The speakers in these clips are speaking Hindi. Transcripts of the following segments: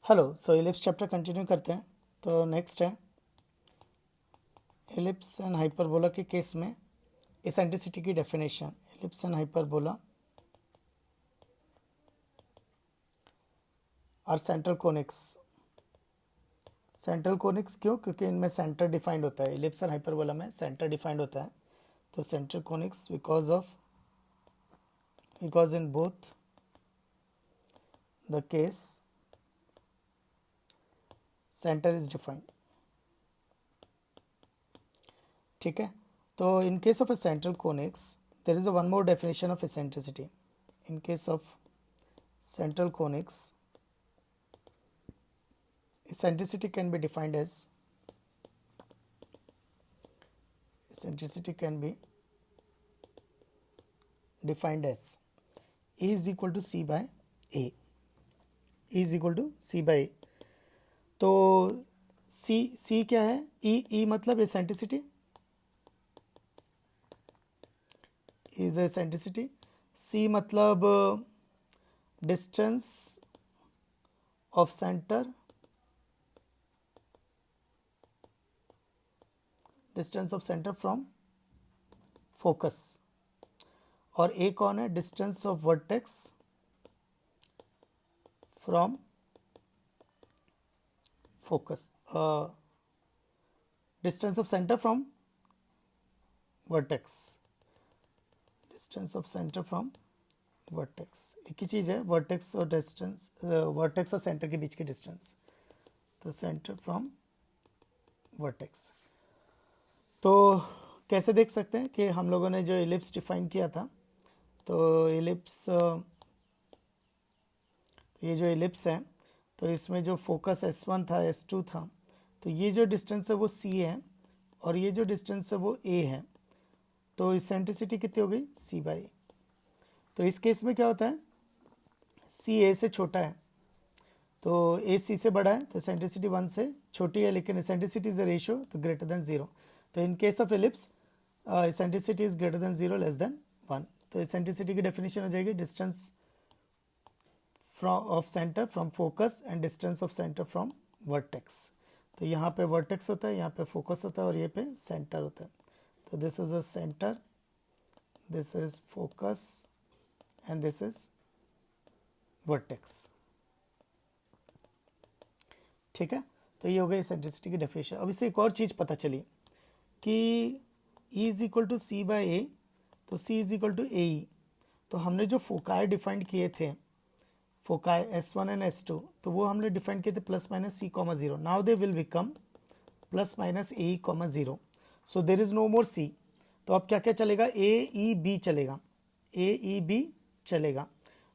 हेलो। सो एलिप्स चैप्टर कंटिन्यू करते हैं। तो नेक्स्ट है एलिप्स एंड हाइपरबोला के केस में एसेंट्रिसिटी की डेफिनेशन। एलिप्स एंड हाइपरबोला और सेंट्रल कोनिक्स। सेंट्रल कोनिक्स क्यों? क्योंकि इनमें सेंटर डिफाइंड होता है। एलिप्स और हाइपरबोला में सेंटर डिफाइंड होता है। तो central conics because in both the case centre is defined. ठीक है। तो in case of A central conics there is a one more definition of eccentricity. In case of central conics, eccentricity can be defined as E is equal to C by A. E is equal to C by A. तो C क्या है? E मतलब eccentricity, is eccentricity. C मतलब distance of center, from focus. और A कौन है? Distance of vertex from focus, distance of centre from vertex, distance of centre from vertex. एक ही चीज़ है, वर्टेक्स और डिस्टेंस, वर्टेक्स और सेंटर के बीच की डिस्टेंस। तो सेंटर फ्रॉम वर्टेक्स। तो कैसे देख सकते हैं कि हम लोगों ने जो एलिप्स डिफाइन किया था, तो एलिप्स, ये जो एलिप्स है, तो इसमें जो फोकस S1 था, S2 था, तो ये जो डिस्टेंस है वो C है और ये जो डिस्टेंस है वो A है। तो इसेंट्रिसिटी कितनी हो गई? C by A। तो इस केस में क्या होता है? C A से छोटा है तो A C से बड़ा है, तो इसेंट्रिसिटी 1 से छोटी है, लेकिन इसेंट्रिसिटी इज अ रेशियो, तो ग्रेटर देन 0। तो in case of ellipse eccentricity is greater than 0 less than 1। तो इसेंट्रिसिटी की डेफिनेशन हो जाएगी distance of centre from focus and distance of centre from vertex. तो यहाँ पे वर्टेक्स होता है, यहाँ पे फोकस होता है और ये पे सेंटर होता है। तो this is a centre, this is focus and this is vertex. ठीक है। तो ये हो गई इसेंट्रिसिटी की डेफिनेशन। अब इससे एक और चीज़ पता चली कि E is equal to C by A, तो C is equal to AE। तो हमने जो फोकाई डिफाइंड किए थे, फोकाई S1 एंड S2, तो वो हमने डिफाइन किए थे plus minus C comma 0। Now they will become plus minus AE comma 0। So there is no more C। तो अब क्या क्या चलेगा? AEB चलेगा, AEB चलेगा।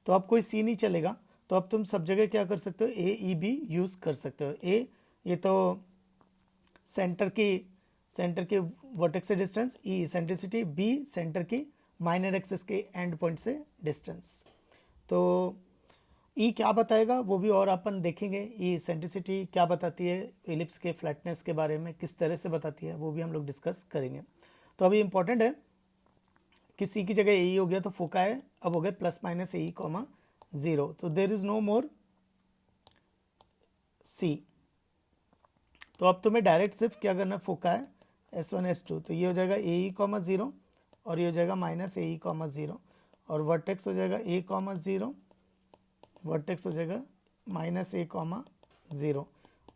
तो अब कोई C नहीं चलेगा। तो अब तुम सब जगह क्या कर सकते हो? AEB यूज कर सकते हो। A ये तो सेंटर की वर्टेक्स से distance, E eccentricity, B centre की माइनर एक्सिस के एंड पॉइंट से डिस्टेंस। तो E क्या बताएगा वो भी और अपन देखेंगे। E इसेंट्रिसिटी क्या बताती है, एलिप्स के फ्लैटनेस के बारे में किस तरह से बताती है, वो भी हम लोग डिस्कस करेंगे। तो अभी इंपॉर्टेंट है कि C की जगह AE हो गया, तो फोका है अब हो गया प्लस माइनस AE कॉमा 0। तो there is no more C। तो अब तुम्हें डायरेक्ट सिर्फ क्या करना है? फोका है S1 S2, तो ये हो जाएगा AE कॉमा 0 और ये हो जाएगा माइनस AE कॉमा 0, और वर्टेक्स हो जाएगा A कॉमा 0, वर्टेक्स हो जाएगा माइनस A कॉमा 0,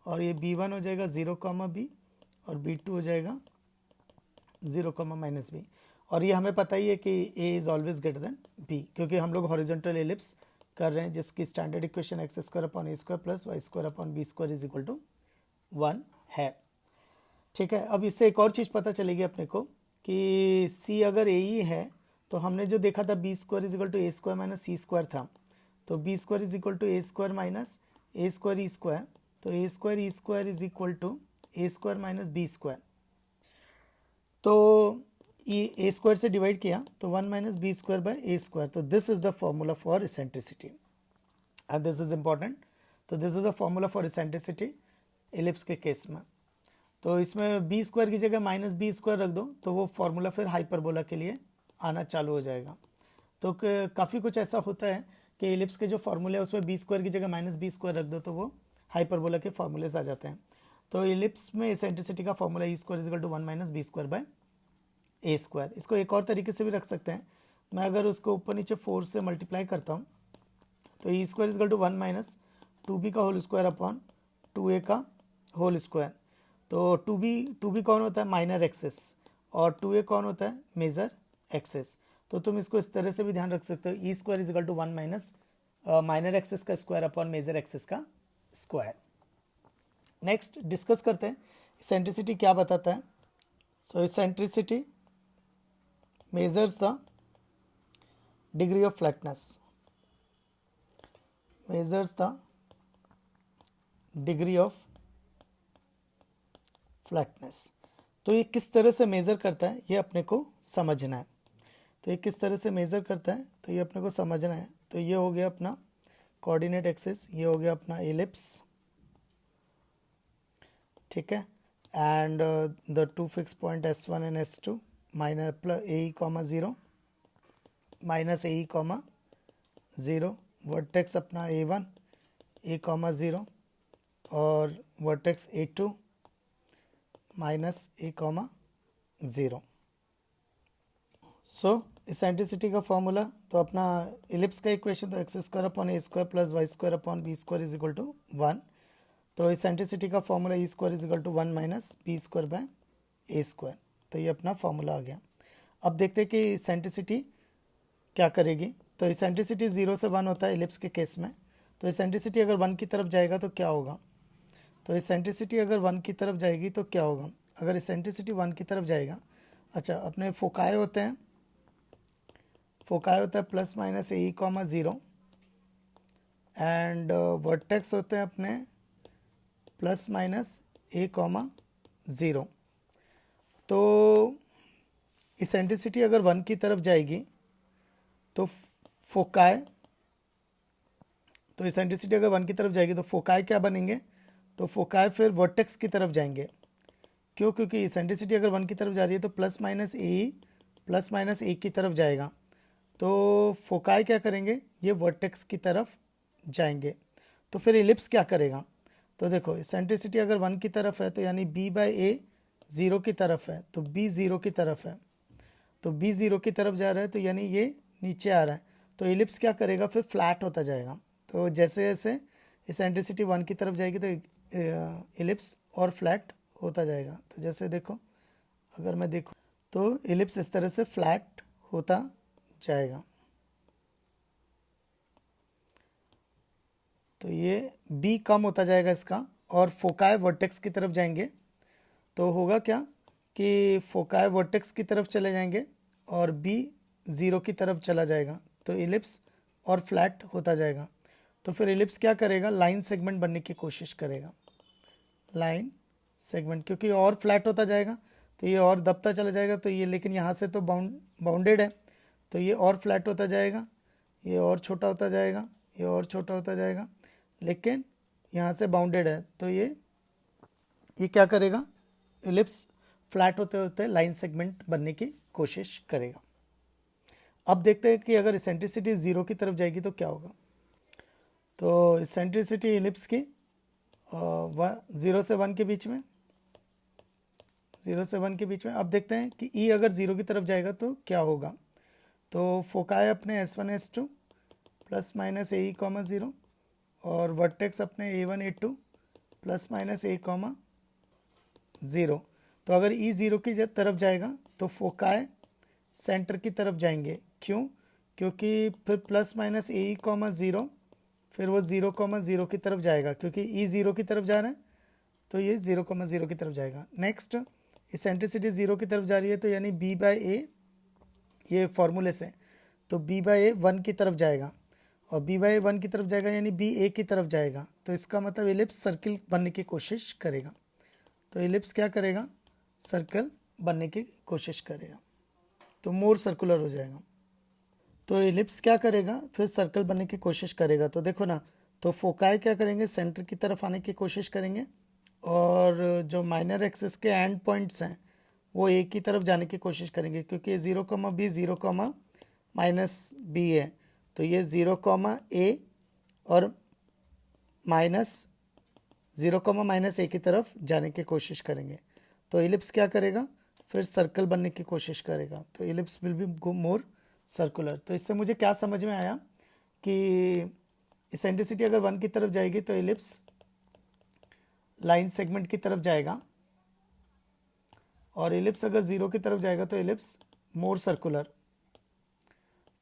और ये B1 हो जाएगा 0 कॉमा B, और B2 हो जाएगा 0 कॉमा माइनस B। और ये हमें पता ही है कि A is always greater than B, क्योंकि हम लोग हॉरिजॉन्टल एलिप्स कर रहे हैं जिसकी standard equation x square upon A square plus y square upon B square is equal to 1 है। ठीक है। अब इससे एक और चीज़ पता चलेगी अपने को कि C अगर AE है, तो हमने जो देखा था B square is equal to A square minus C square था, तो B square is equal to A square minus A square E square, तो A square E square is equal to A square minus B square. तो A स्क्वायर से डिवाइड किया तो 1 minus B square by A square. तो this is the formula for eccentricity and this is important. तो this is the formula for eccentricity ellipse के केस में। तो इसमें B स्क्वायर की जगह माइनस B स्क्वायर रख दो, तो वो फॉर्मूला फिर हाइपरबोला के लिए आना चालू हो जाएगा। तो काफ़ी कुछ ऐसा होता है कि एलिप्स के जो फॉर्मूले है उसमें B स्क्वायर की जगह माइनस B स्क्वायर रख दो, तो वो हाइपरबोला के फार्मूलेज आ जाते हैं। तो इलिप्स में इसेंट्रिसिटी का formula e square is equal to 1 minus b square by a square. इसको एक और तरीके से भी रख सकते हैं, मैं अगर उसको ऊपर नीचे 4 से मल्टीप्लाई करता हूँ तो E square is equal to 1 minus 2b का होल स्क्वायर अपॉन 2a का होल स्क्वायर। तो 2b कौन होता है, माइनर एक्सेस, और 2a कौन होता है, मेजर एक्सेस। तो तुम इसको इस तरह से भी ध्यान रख सकते हो, E square is equal to 1 minus minor axis का स्क्वायर अपॉन मेजर एक्सेस का स्क्वायर। नेक्स्ट डिस्कस करते हैं इसेंट्रिसिटी क्या बताता है। So eccentricity measures the degree of flatness, measures the degree of flatness। तो ये किस तरह से मेज़र करता है ये अपने को समझना है। तो ये किस तरह से मेज़र करता है तो ये अपने को समझना है। तो ये हो गया अपना कोऑर्डिनेट एक्सिस, ये हो गया अपना एलिप्स, ठीक है, and the two fix point S1 and S2 minus plus a comma 0 minus a comma 0, vertex अपना A1 A कॉमा 0 और vertex A2 minus A comma 0। So eccentricity का फॉर्मूला तो अपना इलिप्स का इक्वेशन तो x square upon a square plus y square upon b square is equal to 1। तो इसेंट्रिसिटी का formula e square is equal to 1 minus b square by a square. तो ये अपना फॉर्मूला आ गया। अब देखते हैं कि इसेंट्रिसिटी क्या करेगी। तो इसेंट्रिसिटी 0 से 1 होता है इलिप्स के केस में। तो इसेंट्रिसिटी अगर 1 की तरफ जाएगा तो क्या होगा, तो इसेंट्रिसिटी अगर 1 की तरफ जाएगी तो क्या होगा, अगर इसेंट्रिसिटी 1 की तरफ जाएगा, अच्छा अपने फोकाई होते हैं, फोकाई होता है plus minus a comma 0 and vertex होते हैं अपने प्लस माइनस ए कॉमा 0। तो इसेंट्रिसिटी अगर 1 की तरफ जाएगी तो फोकाई, तो इसेंट्रिसिटी अगर 1 की तरफ जाएगी तो फोकाई क्या बनेंगे, तो फोकाई फिर वर्टेक्स की तरफ जाएंगे। क्यों, क्योंकि इसेंट्रिसिटी अगर 1 की तरफ जा रही है तो प्लस माइनस ए की तरफ जाएगा। तो फोकाई क्या करेंगे, ये वर्टेक्स की तरफ जाएंगे। तो फिर इलिप्स क्या करेगा, तो देखो इसेंट्रिसिटी अगर 1 की तरफ है तो यानी b बाई ए 0 की तरफ है, तो b 0 की तरफ है, तो b 0 की तरफ जा रहा है तो यानी ये नीचे आ रहा है। तो इलिप्स क्या करेगा, फिर फ्लैट होता जाएगा। तो जैसे जैसे इसेंट्रिसिटी 1 की तरफ जाएगी तो इलिप्स और फ्लैट होता जाएगा। तो जैसे देखो, अगर मैं देखूँ तो इलिप्स इस तरह से फ्लैट होता जाएगा। तो ये b कम होता जाएगा इसका, और फोकाई वर्टेक्स की तरफ जाएंगे। तो होगा क्या कि फोकाई वर्टेक्स की तरफ चले जाएंगे और b 0 की तरफ चला जाएगा। तो इलिप्स और फ्लैट होता जाएगा। तो फिर इलिप्स क्या करेगा, लाइन सेगमेंट बनने की कोशिश करेगा, लाइन सेगमेंट, क्योंकि और फ्लैट होता जाएगा तो ये और दबता चला जाएगा। तो ये लेकिन यहाँ से तो बाउंडेड है, तो ये और फ्लैट होता जाएगा, ये और छोटा होता जाएगा, ये और छोटा होता जाएगा, लेकिन यहाँ से बाउंडेड है। तो ये क्या करेगा, इलिप्स फ्लैट होते होते लाइन सेगमेंट बनने की कोशिश करेगा। अब देखते हैं कि अगर इसेंट्रिसिटी 0 की तरफ जाएगी तो क्या होगा। तो इसेंट्रिसिटी इलिप्स की 0 से 1 के बीच में, 0 से 1 के बीच में। अब देखते हैं कि ई अगर 0 की तरफ जाएगा तो क्या होगा। तो फोकाई अपने S1 S2 plus minus a comma 0 और वर्टेक्स अपने A1 A2 plus minus a comma 0। तो अगर ई 0 की तरफ जाएगा तो फोकाई सेंटर की तरफ जाएंगे। क्यों, क्योंकि फिर प्लस माइनस ए कॉमा 0 फिर वो 0 कॉमा 0 की तरफ जाएगा, क्योंकि ई 0 की तरफ जा रहा है तो ये 0 कॉमा 0 की तरफ जाएगा। नेक्स्ट इसेंट्रिसिटी 0 की तरफ जा रही है तो यानी b बाई ए, ये फॉर्मूले से, तो b बाई ए 1 की तरफ जाएगा, और b बाई ए 1 की तरफ जाएगा यानी b a की तरफ जाएगा। तो इसका मतलब इलिप्स सर्किल बनने की कोशिश करेगा। तो इलिप्स क्या करेगा, सर्कल बनने की कोशिश करेगा, तो मोर सर्कुलर हो जाएगा। तो इलिप्स क्या करेगा, फिर सर्कल बनने की कोशिश करेगा। तो देखो ना, तो फोकाई क्या करेंगे, सेंटर की तरफ आने की कोशिश करेंगे, और जो माइनर एक्सिस के एंड पॉइंट्स हैं वो ए की तरफ जाने की कोशिश करेंगे, क्योंकि 0 comma b 0 comma minus b है। तो ये 0 कॉमा ए और माइनस 0, -a की तरफ जाने की कोशिश करेंगे, तो इलिप्स क्या करेगा, फिर सर्कल बनने की कोशिश करेगा, तो ellipse will be go more circular. तो इससे मुझे क्या समझ में आया कि इसेंट्रिसिटी अगर 1 की तरफ जाएगी तो इलिप्स लाइन सेगमेंट की तरफ जाएगा, और इलिप्स अगर 0 की तरफ जाएगा तो इलिप्स मोर सर्कुलर,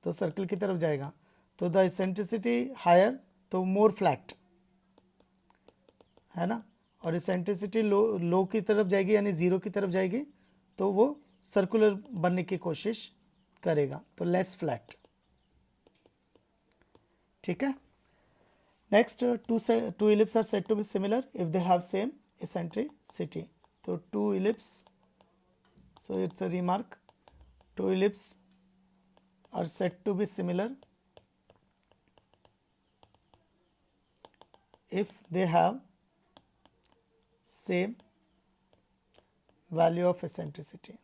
तो सर्कल की तरफ जाएगा। तो द इसेंट्रिसिटी हायर तो मोर फ्लैट, है ना, और इसेंट्रिसिटी लो की तरफ जाएगी यानी 0 की तरफ जाएगी तो वो सर्कुलर बनने की कोशिश करेगा, तो लेस फ्लैट। ठीक है। Next, two ellipse are said to be similar if they have same eccentricity. तो two ellipse, so it's a remark, two ellipses are said to be similar if they have same value of eccentricity,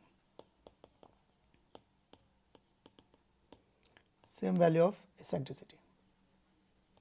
same value of eccentricity।